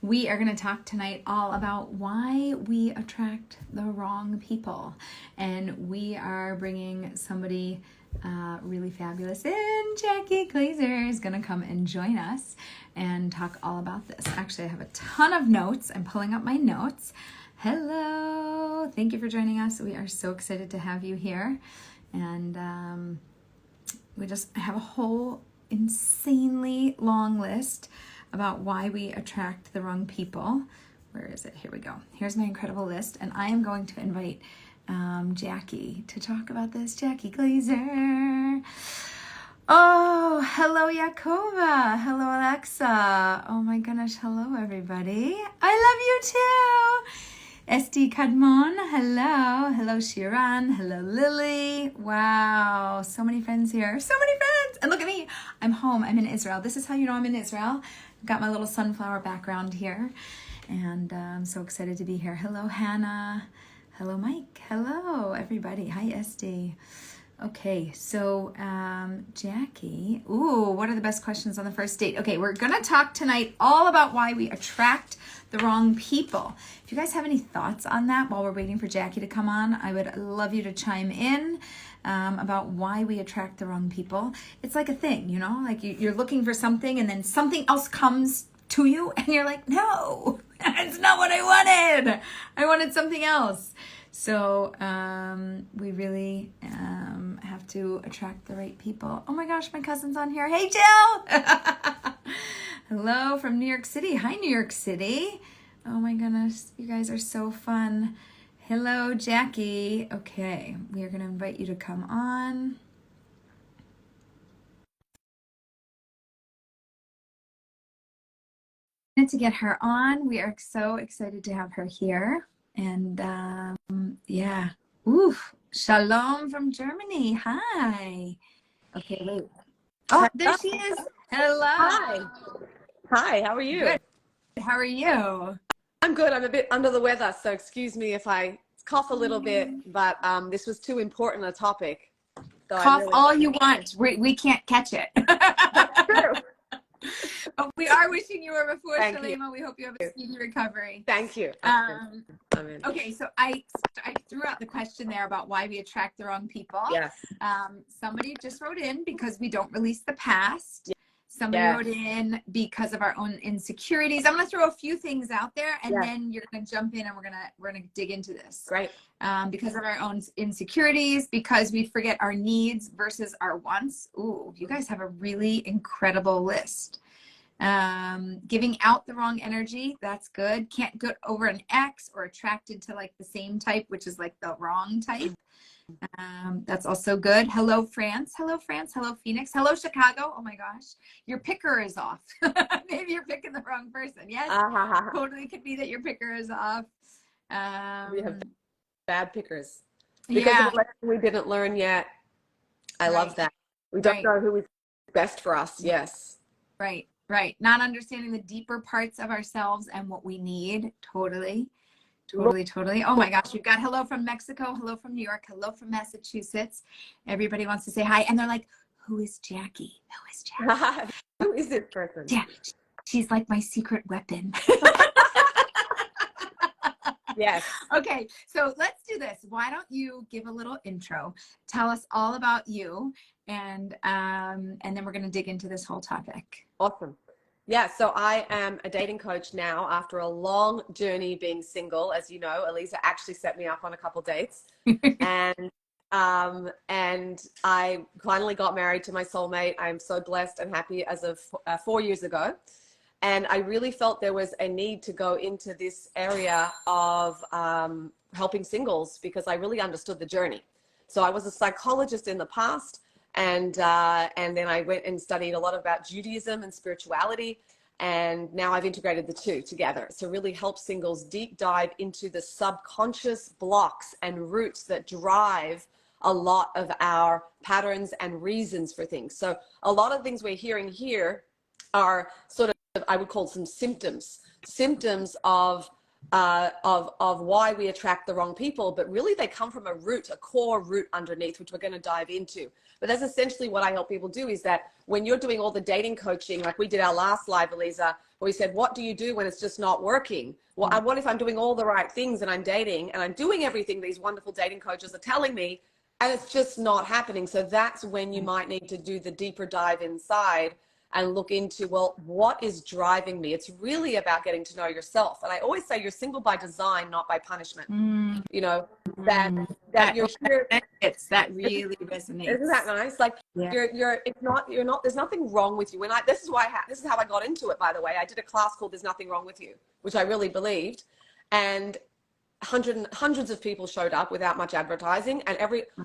We are going to talk tonight all about why we attract the wrong people. And we are bringing somebody really fabulous in. Jackie Glazer is going to come and join us and talk all about this. Actually, I have a ton of notes. I'm pulling up my notes. Hello. Thank you for joining us. We are so excited to have you here. And we just have a whole insanely long list about why we attract the wrong people. Where is it? Here we go. Here's my incredible list. And I am going to invite Jackie to talk about this. Jackie Glazer. Oh, hello, Yakova. Hello, Alexa. Oh my goodness. Hello, everybody. I love you too. SD Kadmon. Hello. Hello, Shiran. Hello, Lily. Wow. So many friends here. So many friends. And look at me. I'm home. I'm in Israel. This is how you know I'm in Israel. I've got my little sunflower background here. And I'm so excited to be here. Hello, Hannah. Hello, Mike. Hello, everybody. Hi, SD. Okay, so Jackie. Ooh, what are the best questions on the first date? Okay, we're going to talk tonight all about why we attract the wrong people. If you guys have any thoughts on that while we're waiting for Jackie to come on, I would love you to chime in about why we attract the wrong people. It's like a thing, you know, like you're looking for something and then something else comes to you and you're like, no, it's not what I wanted. I wanted something else. So we really have to attract the right people. Oh my gosh, my cousin's on here. Hey, Jill. Hello from New York City. Hi, New York City. Oh my goodness, you guys are so fun. Hello, Jackie. Okay, we are going to invite you to come on. To get her on, we are so excited to have her here. And yeah, oof, Shalom from Germany. Hi. Okay, wait. Oh, there she is. Hello. Hi. Hi, how are you? Good. How are you? I'm good. I'm a bit under the weather, so excuse me if I cough a little bit, but this was too important a topic. So Cough all you want. We can't catch it. That's true. But we are wishing you a refuah Thank shalema. We hope you have a speedy recovery. Thank you. Okay, so I threw out the question there about why we attract the wrong people. Yes. Somebody just wrote in because we don't release the past. Somebody wrote in because of our own insecurities. I'm going to throw a few things out there, and then you're going to jump in, and we're gonna dig into this. Great. Because of our own insecurities, because we forget our needs versus our wants. Ooh, you guys have a really incredible list. Giving out the wrong energy, that's good. Can't get over an ex or attracted to like the same type, which is like the wrong type. That's also good. Hello, France. Hello, France. Hello, Phoenix. Hello, Chicago. Oh my gosh, your picker is off. Maybe you're picking the wrong person. Yes, totally could be that your picker is off. We have bad pickers because of the lesson we didn't learn yet. I love that. We don't know who is best for us. Yes. Right. Not understanding the deeper parts of ourselves and what we need. Totally. Oh my gosh, we've got hello from Mexico, hello from New York, hello from Massachusetts. Everybody wants to say hi. And they're like, who is Jackie? Who is this person? Yeah, she's like my secret weapon. Yes. Okay, so let's do this. Why don't you give a little intro? Tell us all about you, and then we're going to dig into this whole topic. Awesome. Yeah, so I am a dating coach now after a long journey being single. As you know, Aleeza actually set me up on a couple dates. and I finally got married to my soulmate. I'm so blessed and happy as of 4 years ago. And I really felt there was a need to go into this area of helping singles because I really understood the journey. So I was a psychologist in the past. And then I went and studied a lot about Judaism and spirituality. And now I've integrated the two together. So really help singles deep dive into the subconscious blocks and roots that drive a lot of our patterns and reasons for things. So a lot of things we're hearing here are sort of, I would call some symptoms of of why we attract the wrong people, but really they come from a core root underneath, which we're going to dive into. But that's essentially what I help people do, is that when you're doing all the dating coaching, like we did our last live, Aleeza, where we said, what do you do when it's just not working? Well, what if I'm doing all the right things and I'm dating and I'm doing everything these wonderful dating coaches are telling me, and it's just not happening? So that's when you might need to do the deeper dive inside and look into, well, what is driving me? It's really about getting to know yourself. And I always say you're single by design, not by punishment. You know, that you're here. That really resonates. Isn't that nice? Like you're not, there's nothing wrong with you. And this is how I got into it, by the way. I did a class called There's Nothing Wrong with You, which I really believed. And hundreds of people showed up without much advertising. And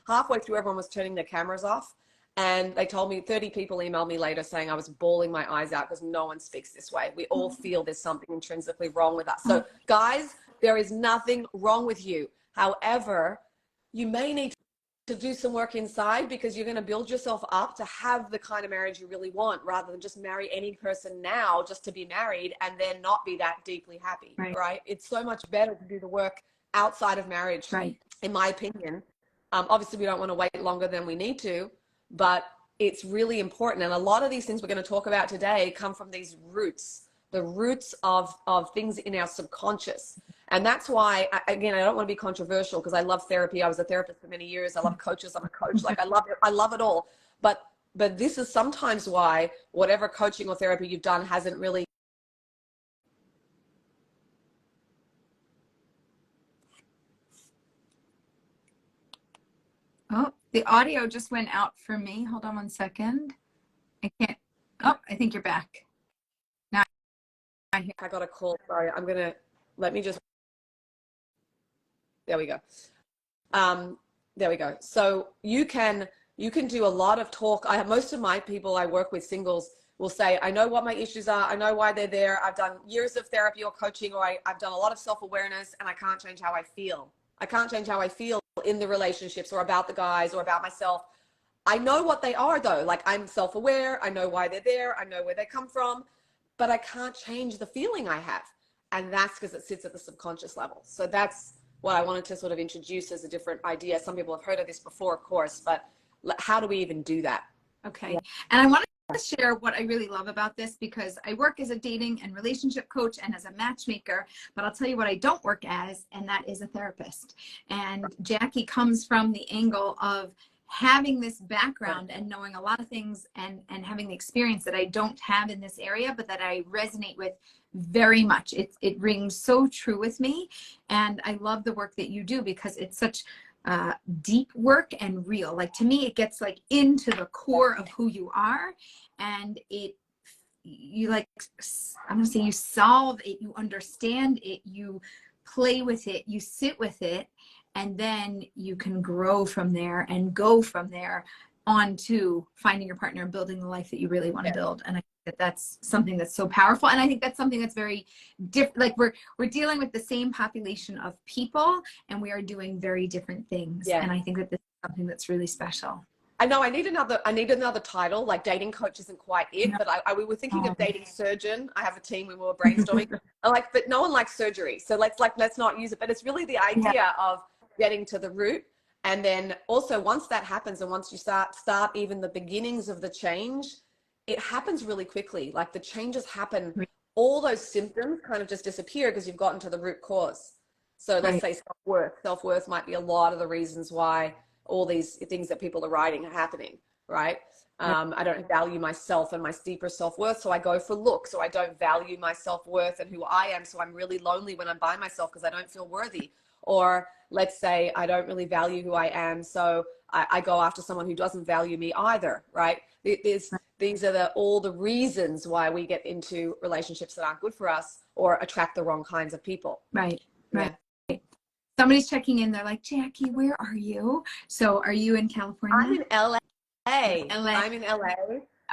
halfway through, everyone was turning their cameras off. And they told me, 30 people emailed me later saying I was bawling my eyes out because no one speaks this way. We all feel there's something intrinsically wrong with us. So guys, there is nothing wrong with you. However, you may need to do some work inside, because you're going to build yourself up to have the kind of marriage you really want, rather than just marry any person now just to be married and then not be that deeply happy, right? It's so much better to do the work outside of marriage, in my opinion. Obviously, we don't want to wait longer than we need to, but it's really important. And a lot of these things we're going to talk about today come from these roots, the roots of things in our subconscious. And that's why, again, I don't want to be controversial, because I love therapy. I was a therapist for many years. I love coaches. I'm a coach. Like, I love it all. But this is sometimes why whatever coaching or therapy you've done hasn't really. Oh, the audio just went out for me. Hold on one second. I can't. Oh, I think you're back. Now I got a call. Sorry, let me just. There we go. There we go. So you can do a lot of talk. Most of my people I work with, singles, will say, I know what my issues are. I know why they're there. I've done years of therapy or coaching, or I've done a lot of self-awareness, and I can't change how I feel. I can't change how I feel in the relationships or about the guys or about myself. I know what they are, though. Like, I'm self-aware. I know why they're there. I know where they come from, but I can't change the feeling I have. And that's because it sits at the subconscious level. So that's what I wanted to sort of introduce as a different idea. Some people have heard of this before, of course, but how do we even do that? Okay. And I want to share what I really love about this, because I work as a dating and relationship coach and as a matchmaker, but I'll tell you what I don't work as, and that is a therapist. And Jackie comes from the angle of having this background and knowing a lot of things and having the experience that I don't have in this area, but that I resonate with very much. It rings so true with me. And I love the work that you do, because it's such deep work and real. Like, to me, it gets like into the core of who you are, and you like, I'm gonna say, you solve it, you understand it, you play with it, you sit with it, and then you can grow from there and go from there on to finding your partner and building the life that you really want to build. And I think that that's something that's so powerful. And I think that's something that's very different. Like, we're dealing with the same population of people, and we are doing very different things. And I think that this is something that's really special. I know I need another title. Like, dating coach isn't quite it, but we were thinking of dating surgeon. I have a team, we were brainstorming. But no one likes surgery, so let's not use it. But it's really the idea of getting to the root. And then also, once that happens, and once you start even the beginnings of the change, it happens really quickly. Like, the changes happen, all those symptoms kind of just disappear because you've gotten to the root cause. So let's say self-worth might be a lot of the reasons why all these things that people are writing are happening, right? I don't value myself and my deeper self-worth, so I go for looks, or I don't value my self-worth and who I am, so I'm really lonely when I'm by myself because I don't feel worthy. Or let's say I don't really value who I am, so I go after someone who doesn't value me either, right? These are all the reasons why we get into relationships that aren't good for us, or attract the wrong kinds of people. Right. Somebody's checking in. They're like, Jackie, where are you? So are you in California? I'm in LA. I'm in LA.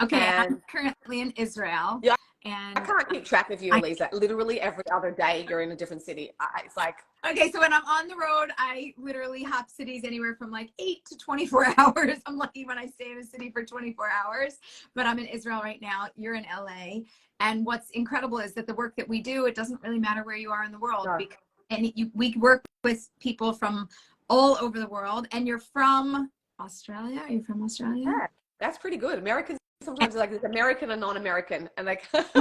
Okay, I'm currently in Israel. I And can't keep track of you, I, Aleeza. Literally every other day you're in a different city. It's like, okay, so when I'm on the road, I literally hop cities anywhere from like 8 to 24 hours. I'm lucky when I stay in a city for 24 hours, but I'm in Israel right now. You're in LA. And what's incredible is that the work that we do, it doesn't really matter where you are in the world, no. because we work with people from all over the world. And you're from Australia? Are you from Australia? Yeah, that's pretty good. Americans sometimes are like this American and non-American, and like, yes,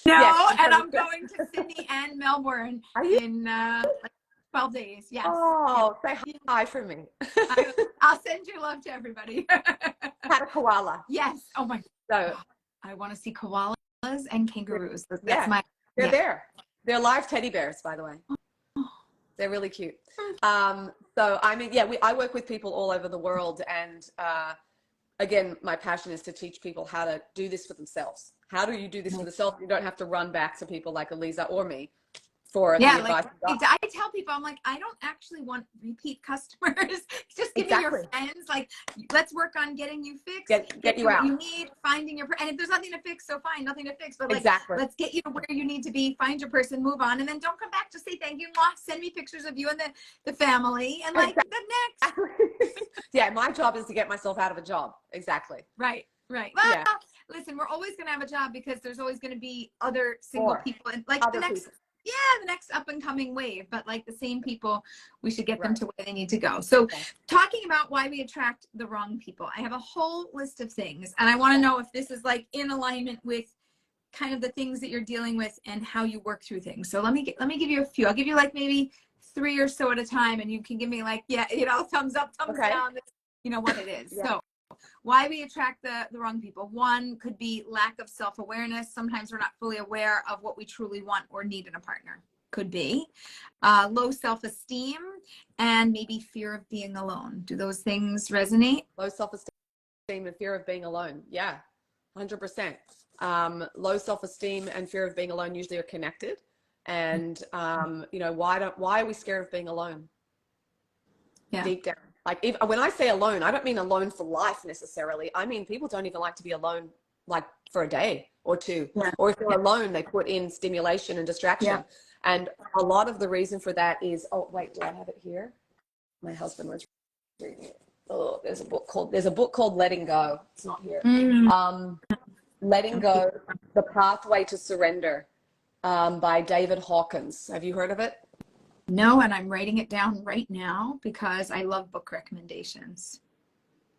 No, I'm and from I'm Australia. going to Sydney and Melbourne Are you? in like 12 days. Yes. Yeah. Oh, say hi for me. I'll send your love to everybody. Had a koala. Yes. Oh my So, God. I want to see koalas and kangaroos. That's yeah, my, they're yeah. there. They're live teddy bears, by the way. They're really cute. So I mean, yeah, I work with people all over the world, and again, my passion is to teach people how to do this for themselves. How do you do this for themselves? You don't have to run back to people like Aleeza or me for the Yeah, advice. like I tell people, I'm like, I don't actually want repeat customers. Just give me your Exactly. friends. Like, let's work on getting you fixed, Get you you what out. you need, finding your, and if there's nothing to fix, so fine, nothing to fix. But like, Exactly. let's get you to where you need to be, find your person, move on, and then don't come back to say thank you. Send me pictures of you and the family, and like Exactly. the next. Yeah, my job is to get myself out of a job. Exactly. Right. Well, Yeah. listen, we're always going to have a job because there's always going to be other single Or people and like other the next, people. yeah, the next up and coming wave, but like the same people, we should get them Right. to where they need to go. So Okay. talking about why we attract the wrong people, I have a whole list of things, and I want to know if this is like in alignment with kind of the things that you're dealing with and how you work through things. So let me give you a few. I'll give you like maybe 3 or so at a time, and you can give me like, yeah, thumbs up, thumbs Okay. down, what it is. Yeah. So why we attract the wrong people. One could be lack of self-awareness. Sometimes we're not fully aware of what we truly want or need in a partner. Could be low self-esteem and maybe fear of being alone. Do those things resonate? Low self-esteem and fear of being alone. Yeah, 100%. Low self-esteem and fear of being alone usually are connected. And why are we scared of being alone? Yeah. Deep down. Like when I say alone, I don't mean alone for life necessarily. I mean people don't even like to be alone like for a day or two. Yeah. Or if they're alone, they put in stimulation and distraction. Yeah. And a lot of the reason for that is, oh wait, do I have it here? My husband was reading it. Oh, there's a book called Letting Go. It's not here. Letting Go, The Pathway to Surrender, by David Hawkins. Have you heard of it? No, and I'm writing it down right now because I love book recommendations.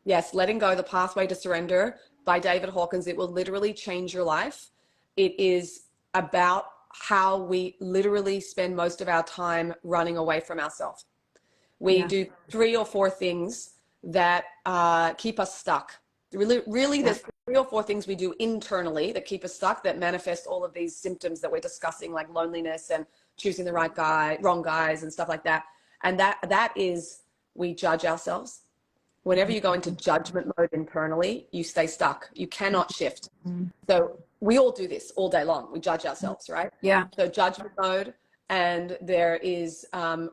Yes, Letting Go, The Pathway to Surrender by David Hawkins. It will literally change your life. It is about how we literally spend most of our time running away from ourselves. We do 3 or 4 things that keep us stuck. Really, there's 3 or 4 things we do internally that keep us stuck, that manifest all of these symptoms that we're discussing, like loneliness and choosing the wrong guys and stuff like that. And that is, we judge ourselves. Whenever you go into judgment mode internally, you stay stuck. You cannot shift. So we all do this all day long. We judge ourselves, right? Yeah. So judgment mode, and there is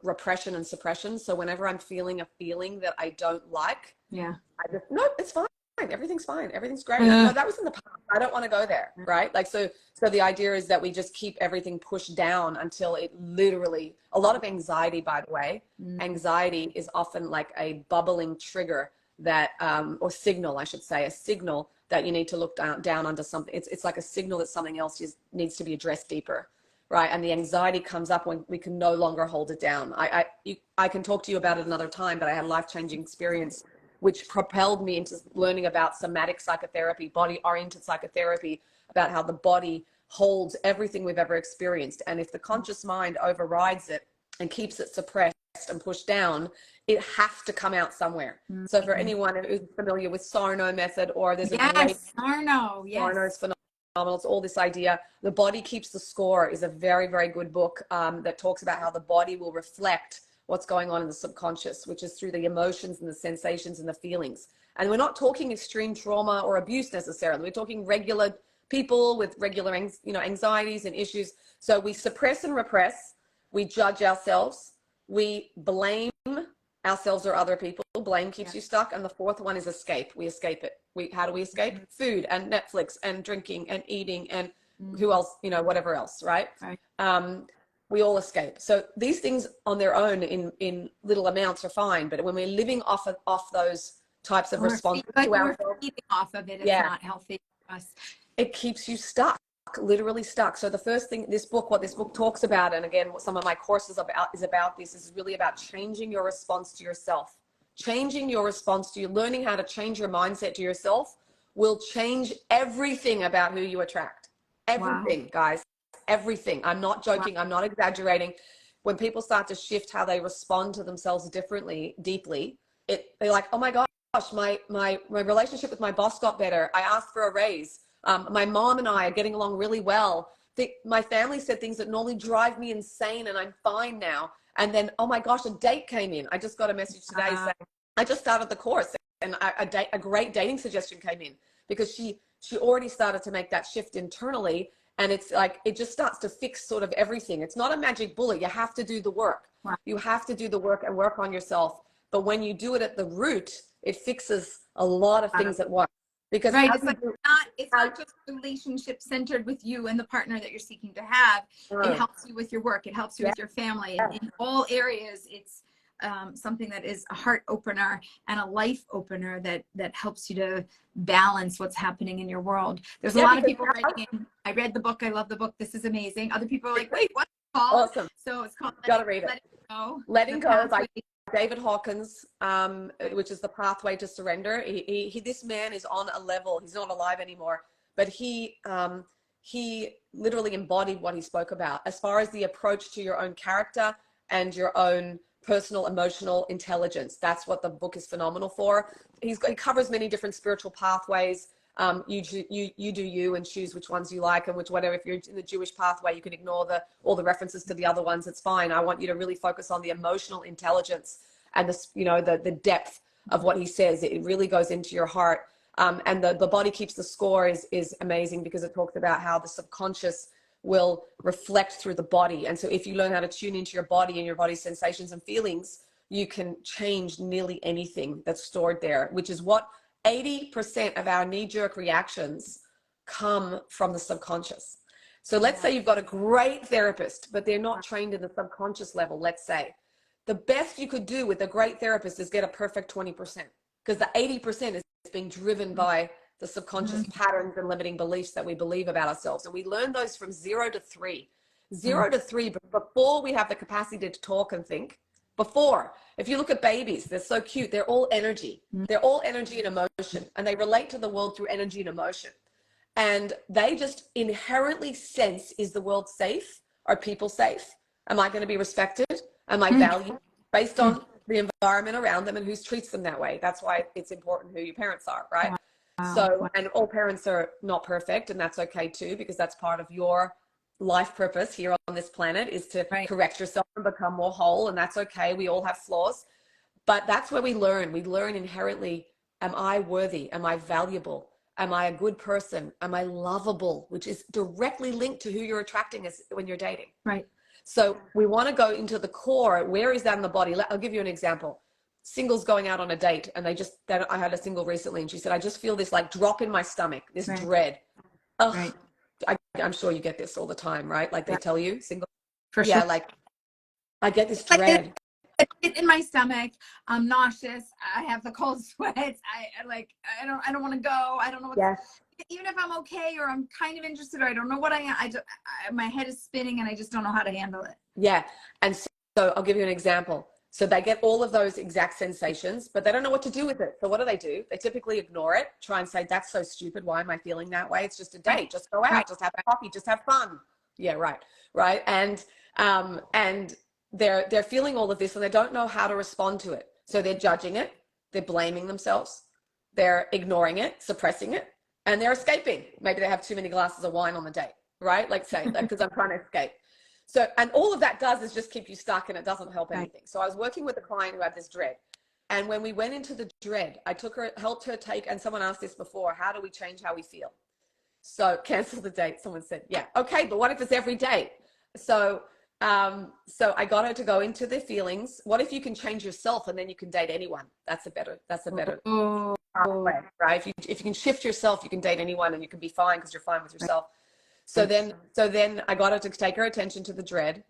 repression and suppression. So whenever I'm feeling a feeling that I don't like, Yeah. I just, no, it's fine. Everything's fine. Everything's great. No, that was in the past. I don't want to go there, right? Like, so the idea is that we just keep everything pushed down until it literally, a lot of anxiety, by the way, anxiety is often like a bubbling trigger that, or signal, I should say, a signal that you need to look down under something. It's like a signal that something else needs to be addressed deeper, right? And the anxiety comes up when we can no longer hold it down. I can talk to you about it another time, but I had a life-changing experience which propelled me into learning about somatic psychotherapy, body-oriented psychotherapy, about how the body holds everything we've ever experienced. And if the conscious mind overrides it and keeps it suppressed and pushed down, it has to come out somewhere. So for anyone who's familiar with Sarno method, or there's a great Sarno, Sarno's phenomenal. It's all this idea. The Body Keeps the Score is a very, very good book that talks about how the body will reflect what's going on in the subconscious, which is through the emotions and the sensations and the feelings. And we're not talking extreme trauma or abuse necessarily. We're talking regular people with regular anxieties and issues. So we suppress and repress. We judge ourselves. We blame ourselves or other people. Blame keeps you stuck. And the 4th one is escape. We escape it. How do we escape? Food and Netflix and drinking and eating and who else, you know, whatever else, right? Right. We all escape. So these things on their own in little amounts are fine, but when we're living off those types of responses like to we're ourselves, feeding off of it, it's yeah, not healthy for us. it keeps you stuck, literally stuck. So the first thing, what this book talks about, and again, what some of my courses is about this, is really about changing your response to yourself. Changing your response to you, learning how to change your mindset to yourself will change everything about who you attract. Everything, wow, guys, everything. I'm not joking. Wow. I'm not exaggerating. When people start to shift how they respond to themselves differently, deeply, they're like, oh my gosh, my relationship with my boss got better. I asked for a raise. My mom and I are getting along really well. My family said things that normally drive me insane, and I'm fine now. And then, oh my gosh, a date came in. I just got a message today saying, I just started the course, and a great dating suggestion came in, because she already started to make that shift internally. And it's like, it just starts to fix sort of everything. It's not a magic bullet. You have to do the work. Wow. You have to do the work and work on yourself. But when you do it at the root, it fixes a lot of things at once. Because right, it's like it's not just relationship centered with you and the partner that you're seeking to have. It helps you with your work. It helps you with your family. In all areas, it's something that is a heart opener and a life opener that helps you to balance what's happening in your world. There's a lot of people writing in, I read the book, I love the book, this is amazing. Other people are like, wait, what's it called? Awesome. So it's called Gotta read it. Letting Go. Letting Go by David Hawkins, which is the pathway to surrender. This man is on a level, he's not alive anymore, but he literally embodied what he spoke about as far as the approach to your own character and your own personal emotional intelligence. That's what the book is phenomenal for. He covers many different spiritual pathways. You do you and choose which ones you like, and whatever. If you're in the Jewish pathway, you can ignore all the references to the other ones. It's fine. I want you to really focus on the emotional intelligence and the depth of what he says. It really goes into your heart. And the body keeps the score is amazing, because it talks about how the subconscious will reflect through the body. And so if you learn how to tune into your body and your body's sensations and feelings, you can change nearly anything that's stored there, which is what 80% of our knee-jerk reactions come from the subconscious. So let's say you've got a great therapist, but they're not trained in the subconscious level. Let's say the best you could do with a great therapist is get a perfect 20%, because the 80% is being driven by the subconscious patterns and limiting beliefs that we believe about ourselves. And we learn those from 0 to 3. 0 to 3, but before we have the capacity to talk and think. Before, if you look at babies, they're so cute. They're all energy. They're all energy and emotion, and they relate to the world through energy and emotion. And they just inherently sense, is the world safe? Are people safe? Am I going to be respected? Am I valued? Based on the environment around them and who treats them that way. That's why it's important who your parents are, right? Wow. So, and all parents are not perfect, and that's okay too, because that's part of your life purpose here on this planet, is to correct yourself and become more whole. And that's okay. We all have flaws, but that's where we learn. We learn inherently, am I worthy? Am I valuable? Am I a good person? Am I lovable? Which is directly linked to who you're attracting as when you're dating. Right. So we want to go into the core. Where is that in the body? I'll give you an example. Singles going out on a date, and I had a single recently, and she said, I just feel this like drop in my stomach, this dread. Oh, I'm sure you get this all the time, right? Like they tell you, single. For sure. Like I get this dread. It's in my stomach. I'm nauseous. I have the cold sweats. I don't want to go. I don't know what. Even if I'm okay, or I'm kind of interested, or I don't know what my head is spinning and I just don't know how to handle it. Yeah. And so I'll give you an example. So they get all of those exact sensations, but they don't know what to do with it. So what do? They typically ignore it, try and say, that's so stupid. Why am I feeling that way? It's just a date. Just go out, just have a coffee, just have fun. Yeah, right. Right. And they're feeling all of this, and they don't know how to respond to it. So they're judging it. They're blaming themselves. They're ignoring it, suppressing it, and they're escaping. Maybe they have too many glasses of wine on the date, right? Like say, because I'm trying to escape. So, and all of that does is just keep you stuck, and it doesn't help anything. So I was working with a client who had this dread. And when we went into the dread, helped her take, and someone asked this before, how do we change how we feel? So cancel the date. Someone said, yeah, okay, but what if it's every day? So I got her to go into their feelings. What if you can change yourself and then you can date anyone? That's a better pathway, right? If you can shift yourself, you can date anyone and you can be fine because you're fine with yourself. So then I got her to take her attention to the dread,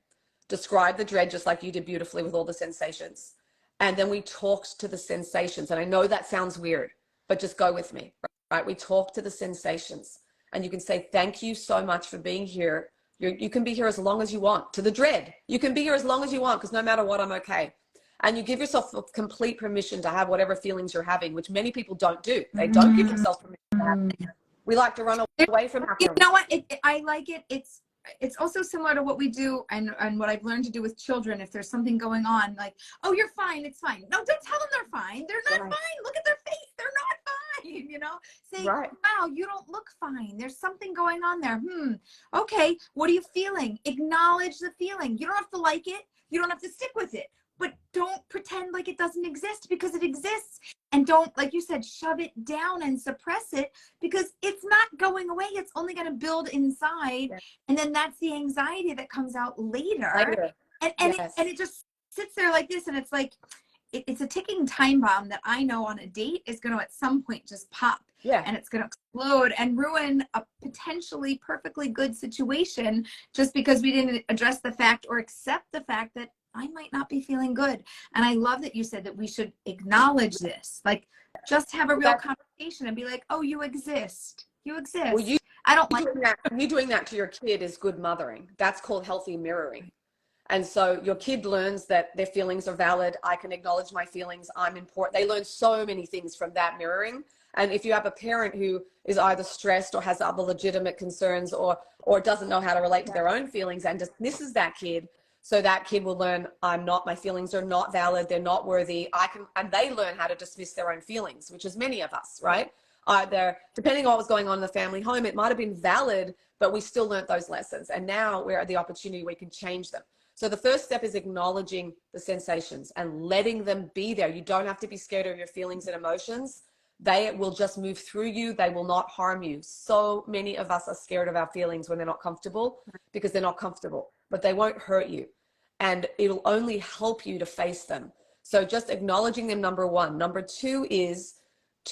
describe the dread just like you did beautifully with all the sensations. And then we talked to the sensations. And I know that sounds weird, but just go with me, right? We talk to the sensations, and you can say, thank you so much for being here. You can be here as long as you want. To the dread, you can be here as long as you want, because no matter what, I'm okay. And you give yourself complete permission to have whatever feelings you're having, which many people don't do. They don't give themselves permission to have. We like to run away from our You feelings. know what? I like it. It's also similar to what we do and what I've learned to do with children. If there's something going on, like, oh, you're fine, it's fine. No, don't tell them they're fine. They're not fine. Look at their face. They're not fine. You know, say, wow, you don't look fine. There's something going on there. Okay, what are you feeling? Acknowledge the feeling. You don't have to like it. You don't have to stick with it. But don't pretend like it doesn't exist, because it exists. And don't, like you said, shove it down and suppress it, because it's not going away. It's only going to build inside. Yes. And then that's the anxiety that comes out later. And it just sits there like this. And it's like, it's a ticking time bomb that I know on a date is going to at some point just pop. Yeah. And it's going to explode and ruin a potentially perfectly good situation just because we didn't address the fact or accept the fact that I might not be feeling good. And I love that you said that we should acknowledge this, like just have a real conversation and be like, oh, you exist. You exist. Well, I don't like that. You doing that to your kid is good mothering. That's called healthy mirroring. And so your kid learns that their feelings are valid. I can acknowledge my feelings. I'm important. They learn so many things from that mirroring. And if you have a parent who is either stressed or has other legitimate concerns or doesn't know how to relate to their own feelings and dismisses that kid, so that kid will learn, my feelings are not valid. They're not worthy. And they learn how to dismiss their own feelings, which is many of us, right? Depending on what was going on in the family home, it might've been valid, but we still learned those lessons. And now we're at the opportunity we can change them. So the first step is acknowledging the sensations and letting them be there. You don't have to be scared of your feelings and emotions. They will just move through you. They will not harm you. So many of us are scared of our feelings when they're not comfortable, because they're not comfortable, but they won't hurt you. And it'll only help you to face them. So just acknowledging them, number one. Number two is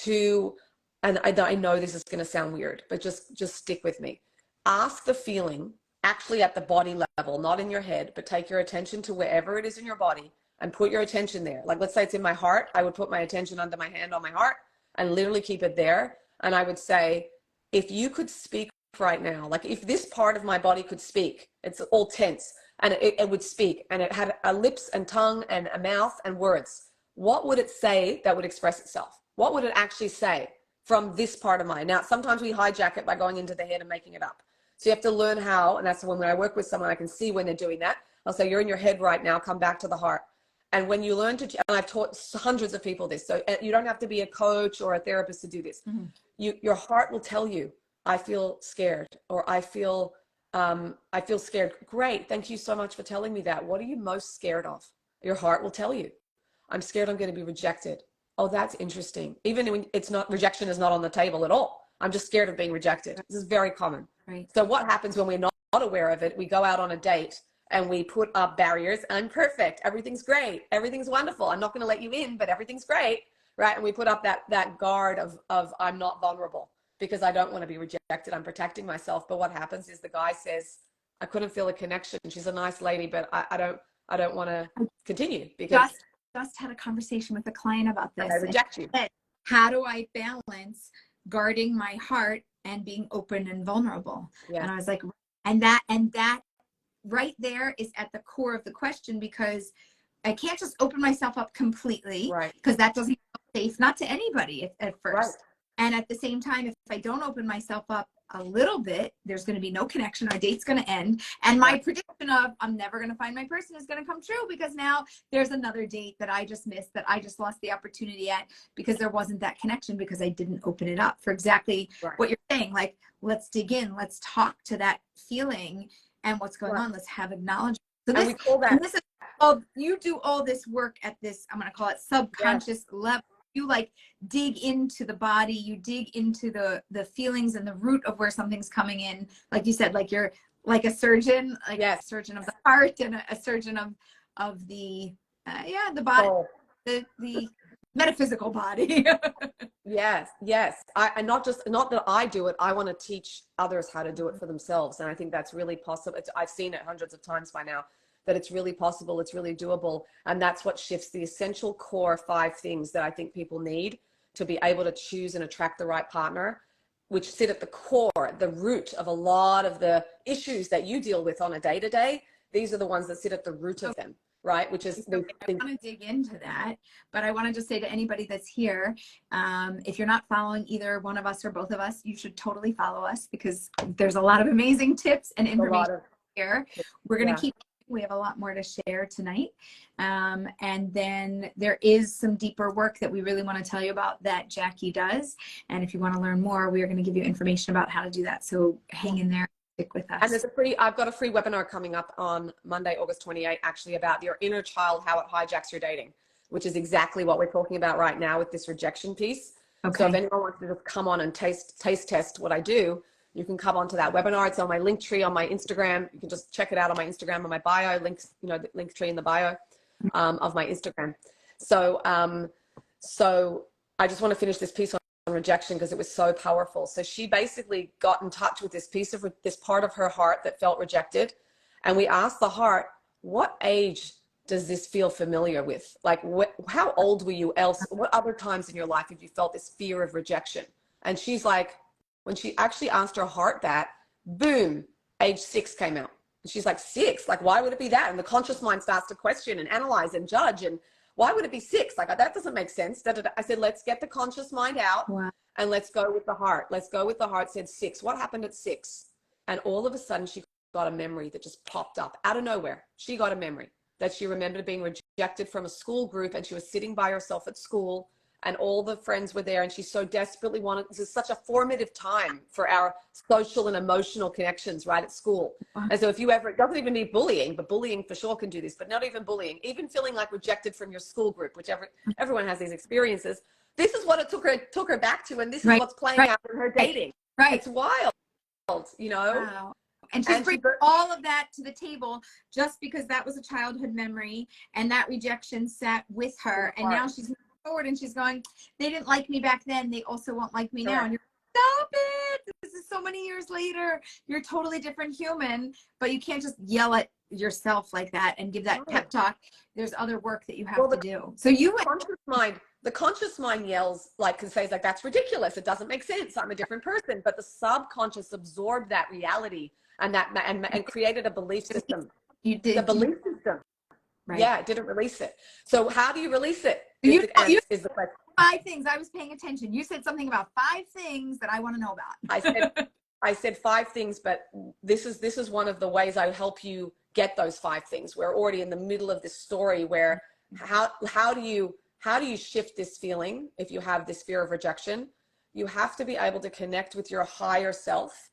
and I know this is going to sound weird, but just stick with me. Ask the feeling actually at the body level, not in your head, but take your attention to wherever it is in your body and put your attention there. Like, let's say it's in my heart. I would put my attention under my hand on my heart and literally keep it there. And I would say, if you could speak right now, like if this part of my body could speak, it's all tense, and it would speak, and it had a lips and tongue and a mouth and words, what would it say that would express itself? What would it actually say from this part of mine? Now, sometimes we hijack it by going into the head and making it up. So you have to learn how, and that's when I work with someone, I can see when they're doing that. I'll say, you're in your head right now, come back to the heart. And when you learn to, and I've taught hundreds of people this, so you don't have to be a coach or a therapist to do this. Your heart will tell you, I feel scared, or I feel scared. Great. Thank you so much for telling me that. What are you most scared of? Your heart will tell you. I'm scared I'm going to be rejected. Oh, that's interesting. Even when rejection is not on the table at all. I'm just scared of being rejected. This is very common. Right. So what happens when we're not aware of it? We go out on a date and we put up barriers. I'm perfect. Everything's great. Everything's wonderful. I'm not going to let you in, but everything's great. Right. And we put up that guard of I'm not vulnerable, because I don't want to be rejected. I'm protecting myself. But what happens is the guy says, I couldn't feel a connection. She's a nice lady, but I don't want to continue, because just had a conversation with a client about this. I reject you. How do I balance guarding my heart and being open and vulnerable? Yeah. And I was like, and that right there is at the core of the question, because I can't just open myself up completely, right? Because that doesn't feel safe, not to anybody at first. Right. And at the same time, if I don't open myself up a little bit, there's going to be no connection. Our date's going to end. And my prediction of I'm never going to find my person is going to come true, because now there's another date that I just missed, that I just lost the opportunity at, because there wasn't that connection, because I didn't open it up for exactly what you're saying. Like, let's dig in. Let's talk to that feeling and what's going on. Let's have acknowledgement. So this, and we call that, this is you do all this work at this, I'm going to call it subconscious level. You like dig into the body, you dig into the feelings and the root of where something's coming in. Like you said, like you're like a surgeon, like a surgeon of the heart and a surgeon of the the body, the metaphysical body. Yes, yes. And not that I do it. I want to teach others how to do it for themselves. And I think that's really possible. I've seen it hundreds of times by now, that it's really possible. It's really doable. And that's what shifts the essential core 5 things that I think people need to be able to choose and attract the right partner, which sit at the core, the root of a lot of the issues that you deal with on a day-to-day. These are the ones that sit at the root of them, right? Which is I want to dig into that, but I want to just say to anybody that's here, if you're not following either one of us or both of us, you should totally follow us, because there's a lot of amazing tips and information here. We're going to keep, we have a lot more to share tonight. And then there is some deeper work that we really want to tell you about that Jackie does. And if you want to learn more, we are going to give you information about how to do that. So hang in there. Stick with us. And I've got a free webinar coming up on Monday, August 28th, actually, about your inner child, how it hijacks your dating, which is exactly what we're talking about right now with this rejection piece. Okay. So if anyone wants to just come on and taste test what I do, you can come onto that webinar. It's on my link tree on my Instagram. You can just check it out on my Instagram, on my bio links, the link tree in the bio of my Instagram. So, so I just want to finish this piece on rejection because it was so powerful. So she basically got in touch with this part of her heart that felt rejected. And we asked the heart, what age does this feel familiar with? Like, how old were you else? What other times in your life have you felt this fear of rejection? And she's like, when she actually asked her heart that, boom, age 6 came out. And she's like, 6? Like, why would it be that? And the conscious mind starts to question and analyze and judge. And why would it be 6? Like, that doesn't make sense. I said, let's get the conscious mind out. Wow. And let's go with the heart. Let's go with the heart. Said 6. What happened at 6? And all of a sudden she got a memory that just popped up out of nowhere. She got a memory that she remembered being rejected from a school group, and she was sitting by herself at school and all the friends were there, and she so desperately wanted, this is such a formative time for our social and emotional connections, right, at school. And so if you ever, it doesn't even need bullying, but bullying for sure can do this, but not even bullying, even feeling like rejected from your school group, which everyone has these experiences. This is what it took her back to, and this is what's playing out in her dating. Right. It's wild, you know? Wow. And she's bringing all of that to the table just because that was a childhood memory and that rejection sat with her. And now she's moving forward and she's going, they didn't like me back then. They also won't like me now. And you're, stop it. This is so many years later. You're a totally different human, but you can't just yell at yourself like that and give that pep talk. There's other work that you have to do. So the conscious mind yells, like, and says, like, that's ridiculous. It doesn't make sense. I'm a different person. But the subconscious absorbed that reality and created a belief system. You did. The belief system. Right. Yeah, it didn't release it. So how do you release it? Is the question. 5 things. I was paying attention. You said something about 5 things that I want to know about. I said 5 things, but this is one of the ways I help you get those 5 things. We're already in the middle of this story where how do you shift this feeling if you have this fear of rejection? You have to be able to connect with your higher self,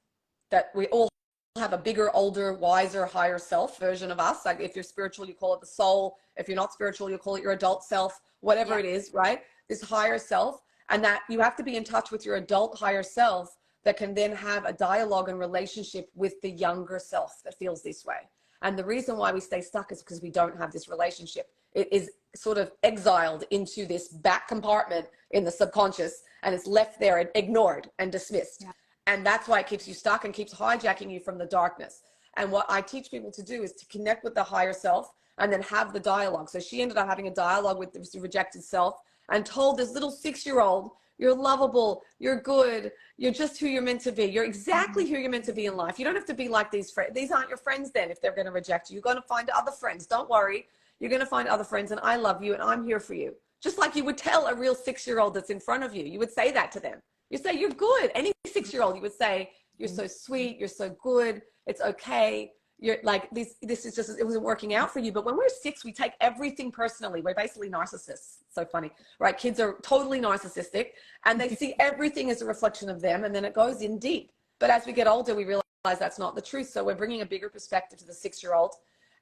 that we all have a bigger, older, wiser, higher self version of us. Like, if you're spiritual, you call it the soul. If you're not spiritual, you call it your adult self, whatever it is, right? This higher self. And that you have to be in touch with your adult higher self that can then have a dialogue and relationship with the younger self that feels this way. And the reason why we stay stuck is because we don't have this relationship. It is sort of exiled into this back compartment in the subconscious, and it's left there and ignored and dismissed. Yeah. And that's why it keeps you stuck and keeps hijacking you from the darkness. And what I teach people to do is to connect with the higher self and then have the dialogue. So she ended up having a dialogue with the rejected self and told this little 6-year-old, you're lovable, you're good, you're just who you're meant to be. You're exactly who you're meant to be in life. You don't have to be like these friends. These aren't your friends then if they're going to reject you. You're going to find other friends. Don't worry. You're going to find other friends, and I love you and I'm here for you. Just like you would tell a real 6-year-old that's in front of you. You would say that to them. You say, you're good. Any 6-year-old, you would say, you're so sweet, you're so good, it's okay. You're like, this is just, it wasn't working out for you. But when we're 6, we take everything personally. We're basically narcissists. So funny, right? Kids are totally narcissistic and they see everything as a reflection of them, and then it goes in deep. But as we get older, we realize that's not the truth. So we're bringing a bigger perspective to the 6-year-old,